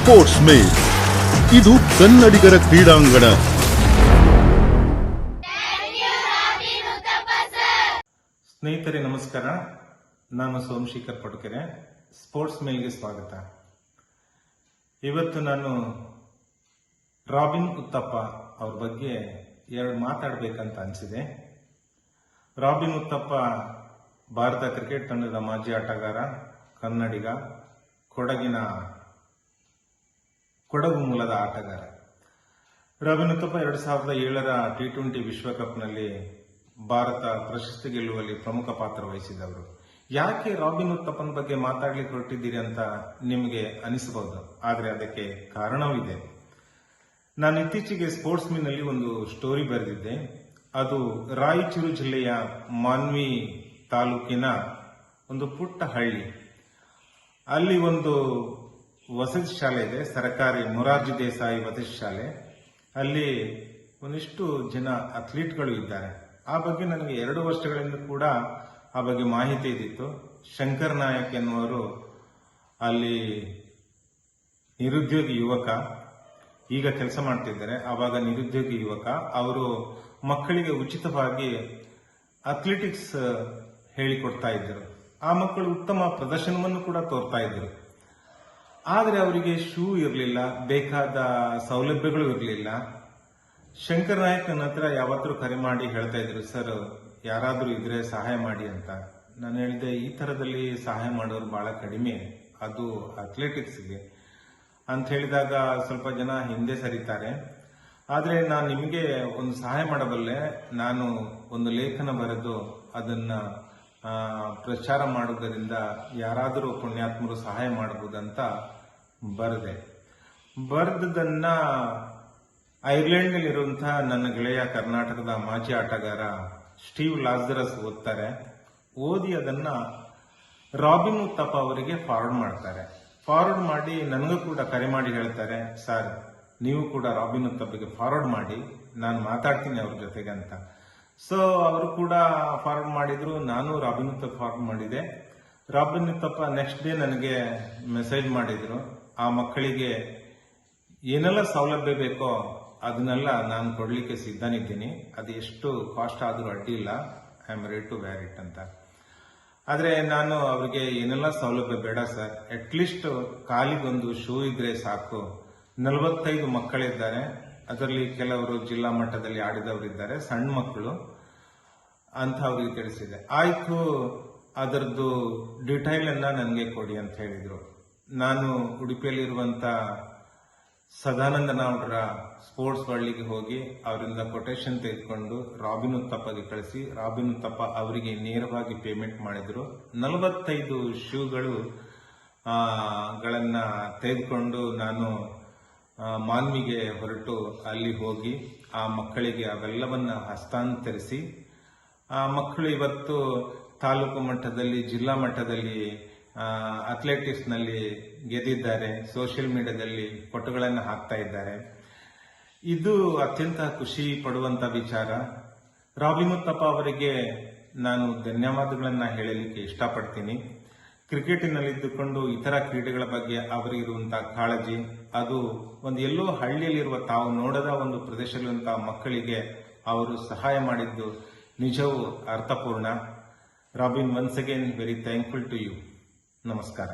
Sports ಮೇಲ್ ಇದು ಕನ್ನಡಿಗರ ಕ್ರೀಡಾಂಗಣ. ಸ್ನೇಹಿತರೆ ನಮಸ್ಕಾರ, ನಾನು ಸೋಮಶೇಖರ್ ಪಡುಕೆರೆ. ಸ್ಪೋರ್ಟ್ಸ್ ಮೇಲ್ಗೆ ಸ್ವಾಗತ. ಇವತ್ತು ನಾನು ರಾಬಿನ್ ಉತ್ತಪ್ಪ ಅವ್ರ ಬಗ್ಗೆ ಎರಡು ಮಾತಾಡಬೇಕಂತ ಅನಿಸಿದೆ. ರಾಬಿನ್ ಉತ್ತಪ್ಪ ಭಾರತ ಕ್ರಿಕೆಟ್ ತಂಡದ ಮಾಜಿ ಆಟಗಾರ, ಕನ್ನಡಿಗ, ಕೊಡಗು ಮೂಲದ ಆಟಗಾರ. ರಾಬಿನ್ ಉತ್ತಪ್ಪ 2007ರ T20 ವಿಶ್ವಕಪ್ನಲ್ಲಿ ಭಾರತ ಪ್ರಶಸ್ತಿ ಗೆಲ್ಲುವಲ್ಲಿ ಪ್ರಮುಖ ಪಾತ್ರ ವಹಿಸಿದವರು. ಯಾಕೆ ರಾಬಿನ್ ಉತ್ತಪ್ಪನ ಬಗ್ಗೆ ಮಾತಾಡ್ಲಿಕ್ಕೆ ಹೊರಟಿದ್ದೀರಿ ಅಂತ ನಿಮಗೆ ಅನಿಸಬಹುದು, ಆದರೆ ಅದಕ್ಕೆ ಕಾರಣವಿದೆ. ನಾನು ಇತ್ತೀಚೆಗೆ ಸ್ಪೋರ್ಟ್ಸ್ ನಲ್ಲಿ ಒಂದು ಸ್ಟೋರಿ ಬರೆದಿದ್ದೆ. ಅದು ರಾಯಚೂರು ಜಿಲ್ಲೆಯ ಮಾನ್ವಿ ತಾಲೂಕಿನ ಒಂದು ಪುಟ್ಟ ಹಳ್ಳಿ. ಅಲ್ಲಿ ಒಂದು ವಸತಿ ಶಾಲೆ ಇದೆ, ಸರ್ಕಾರಿ ಮೊರಾರ್ಜಿ ದೇಸಾಯಿ ವಸತಿ ಶಾಲೆ. ಅಲ್ಲಿ ಒಂದಿಷ್ಟು ಜನ ಅಥ್ಲೀಟ್ಗಳು ಇದ್ದಾರೆ. ಆ ಬಗ್ಗೆ ನನಗೆ 2 ವರ್ಷಗಳಿಂದ ಕೂಡ ಆ ಬಗ್ಗೆ ಮಾಹಿತಿ ಇದ್ದಿತ್ತು. ಶಂಕರ್ ನಾಯಕ್ ಎನ್ನುವರು ಅಲ್ಲಿ ನಿರುದ್ಯೋಗಿ ಯುವಕ, ಈಗ ಕೆಲಸ ಮಾಡ್ತಿದ್ದಾರೆ. ಆವಾಗ ನಿರುದ್ಯೋಗಿ ಯುವಕ. ಅವರು ಮಕ್ಕಳಿಗೆ ಉಚಿತವಾಗಿ ಅಥ್ಲೆಟಿಕ್ಸ್ ಹೇಳಿಕೊಡ್ತಾ ಇದ್ದರು. ಆ ಮಕ್ಕಳು ಉತ್ತಮ ಪ್ರದರ್ಶನವನ್ನು ಕೂಡ ತೋರ್ತಾ ಇದ್ರು. ಆದರೆ ಅವರಿಗೆ ಶೂ ಇರಲಿಲ್ಲ, ಬೇಕಾದ ಸೌಲಭ್ಯಗಳು ಇರಲಿಲ್ಲ. ಶಂಕರ್ ನಾಯಕ್ ನನ್ನ ಹತ್ರ ಯಾವತ್ತೂ ಕರೆ ಮಾಡಿ ಹೇಳ್ತಾ ಇದ್ರು, ಸರ್ ಯಾರಾದ್ರೂ ಇದ್ರೆ ಸಹಾಯ ಮಾಡಿ ಅಂತ. ನಾನು ಹೇಳಿದೆ, ಈ ತರದಲ್ಲಿ ಸಹಾಯ ಮಾಡೋರು ಬಹಳ ಕಡಿಮೆ, ಅದು ಅಥ್ಲೆಟಿಕ್ಸ್ಗೆ ಅಂತ ಹೇಳಿದಾಗ ಸ್ವಲ್ಪ ಜನ ಹಿಂದೆ ಸರಿತಾರೆ. ಆದ್ರೆ ನಾನು ನಿಮಗೆ ಒಂದು ಸಹಾಯ ಮಾಡಬಲ್ಲೆ. ನಾನು ಒಂದು ಲೇಖನ ಬರೆದು ಅದನ್ನ ಪ್ರಚಾರ ಮಾಡುವುದರಿಂದ ಯಾರಾದರೂ ಪುಣ್ಯಾತ್ಮರು ಸಹಾಯ ಮಾಡಬಹುದಂತ ಬರೆದನ್ನ ಐರ್ಲೆಂಡ್ ನಲ್ಲಿರುವಂತಹ ನನ್ನ ಗೆಳೆಯ ಕರ್ನಾಟಕದ ಮಾಜಿ ಆಟಗಾರ ಸ್ಟೀವ್ ಲಾಜರಸ್ ಓದ್ತಾರೆ. ಓದಿ ಅದನ್ನ ರಾಬಿನ್ ಉತ್ತಪ್ಪ ಅವರಿಗೆ ಫಾರ್ವರ್ಡ್ ಮಾಡ್ತಾರೆ. ಫಾರ್ವರ್ಡ್ ಮಾಡಿ ನನಗೂ ಕೂಡ ಕರೆ ಮಾಡಿ ಹೇಳ್ತಾರೆ, ಸರ್ ನೀವು ಕೂಡ ರಾಬಿನ್ ಉತ್ತಪ್ಪಗೆ ಫಾರ್ವರ್ಡ್ ಮಾಡಿ, ನಾನು ಮಾತಾಡ್ತೀನಿ ಅವ್ರ ಜೊತೆಗೆ ಅಂತ. ಸೊ ಅವರು ಕೂಡ ಫಾರ್ವರ್ಡ್ ಮಾಡಿದ್ರು, ನಾನು ರಾಬಿನ್ ಉತ್ತಪ್ಪ ಫಾರ್ವರ್ಡ್ ಮಾಡಿದೆ. ರಾಬಿನ್ ಉತ್ತಪ್ಪ ನೆಕ್ಸ್ಟ್ ಡೇ ನನಗೆ ಮೆಸೇಜ್ ಮಾಡಿದ್ರು, ಆ ಮಕ್ಕಳಿಗೆ ಏನೆಲ್ಲ ಸೌಲಭ್ಯ ಬೇಕೋ ಅದನ್ನೆಲ್ಲ ನಾನು ಕೊಡ್ಲಿಕ್ಕೆ ಸಿದ್ಧನಿದ್ದೀನಿ, ಅದು ಎಷ್ಟು ಕಾಸ್ಟ್ ಆದ್ರೂ ಅಡ್ಡಿ ಇಲ್ಲ, I am ready to wear it ಅಂತ. ಆದ್ರೆ ನಾನು ಅವರಿಗೆ ಏನೆಲ್ಲ ಸೌಲಭ್ಯ ಬೇಡ ಸರ್, ಅಟ್ಲೀಸ್ಟ್ ಕಾಲಿಗೊಂದು ಶೂ ಇದ್ರೆ ಸಾಕು. 45 ಮಕ್ಕಳಿದ್ದಾರೆ, ಅದರಲ್ಲಿ ಕೆಲವರು ಜಿಲ್ಲಾ ಮಟ್ಟದಲ್ಲಿ ಆಡಿದವರಿದ್ದಾರೆ, ಸಣ್ಣ ಮಕ್ಕಳು ಅಂತ ಅವರಿಗೆ ತಿಳಿಸಿದೆ. ಆಯ್ತು, ಅದರದ್ದು ಡಿಟೈಲ್ ಅನ್ನ ನನಗೆ ಕೊಡಿ ಅಂತ ಹೇಳಿದ್ರು. ನಾನು ಉಡುಪಿಯಲ್ಲಿರುವಂತ ಸದಾನಂದ ನಾವ್ರ ಸ್ಪೋರ್ಟ್ಸ್ ವರ್ಲ್ಡ್ಗೆ ಹೋಗಿ ಅವರಿಂದ ಕೊಟೇಶನ್ ತೆಗೆದುಕೊಂಡು ರಾಬಿನ್ ಉತ್ತಪ್ಪಗೆ ಕಳಿಸಿ, ರಾಬಿನ್ ಉತ್ತಪ್ಪ ಅವರಿಗೆ ನೇರವಾಗಿ ಪೇಮೆಂಟ್ ಮಾಡಿದ್ರು. 45 ಶೂಗಳು ಗಳನ್ನ ತೆಗೆದುಕೊಂಡು ನಾನು ಮಾನ್ವಿಗೆ ಹೊರಟು ಅಲ್ಲಿ ಹೋಗಿ ಆ ಮಕ್ಕಳಿಗೆ ಅವೆಲ್ಲವನ್ನ ಹಸ್ತಾಂತರಿಸಿ, ಆ ಮಕ್ಕಳು ಇವತ್ತು ತಾಲೂಕು ಮಟ್ಟದಲ್ಲಿ, ಜಿಲ್ಲಾ ಮಟ್ಟದಲ್ಲಿ ಅಥ್ಲೆಟಿಕ್ಸ್ ನಲ್ಲಿ ಗೆದ್ದಿದ್ದಾರೆ. ಸೋಷಿಯಲ್ ಮೀಡಿಯಾದಲ್ಲಿ ಫೋಟೋಗಳನ್ನು ಹಾಕ್ತಾ ಇದ್ದಾರೆ. ಇದು ಅತ್ಯಂತ ಖುಷಿ ಪಡುವಂತ ವಿಚಾರ. ರಾಬಿನ್ ಉತ್ತಪ್ಪ ಅವರಿಗೆ ನಾನು ಧನ್ಯವಾದಗಳನ್ನ ಹೇಳಲಿಕ್ಕೆ ಇಷ್ಟಪಡ್ತೀನಿ. ಕ್ರಿಕೆಟಿನಲ್ಲಿದ್ದುಕೊಂಡು ಇತರ ಕ್ರೀಡೆಗಳ ಬಗ್ಗೆ ಅವರಿಗಿರುವಂತಹ ಕಾಳಜಿ, ಅದು ಒಂದು ಎಲ್ಲೋ ಹಳ್ಳಿಯಲ್ಲಿರುವ ತಾವು ನೋಡದ ಒಂದು ಪ್ರದೇಶದಲ್ಲಿರುವಂತಹ ಮಕ್ಕಳಿಗೆ ಅವರು ಸಹಾಯ ಮಾಡಿದ್ದು ನಿಜವೂ ಅರ್ಥಪೂರ್ಣ. Robin, once again very thankful to you. ನಮಸ್ಕಾರ.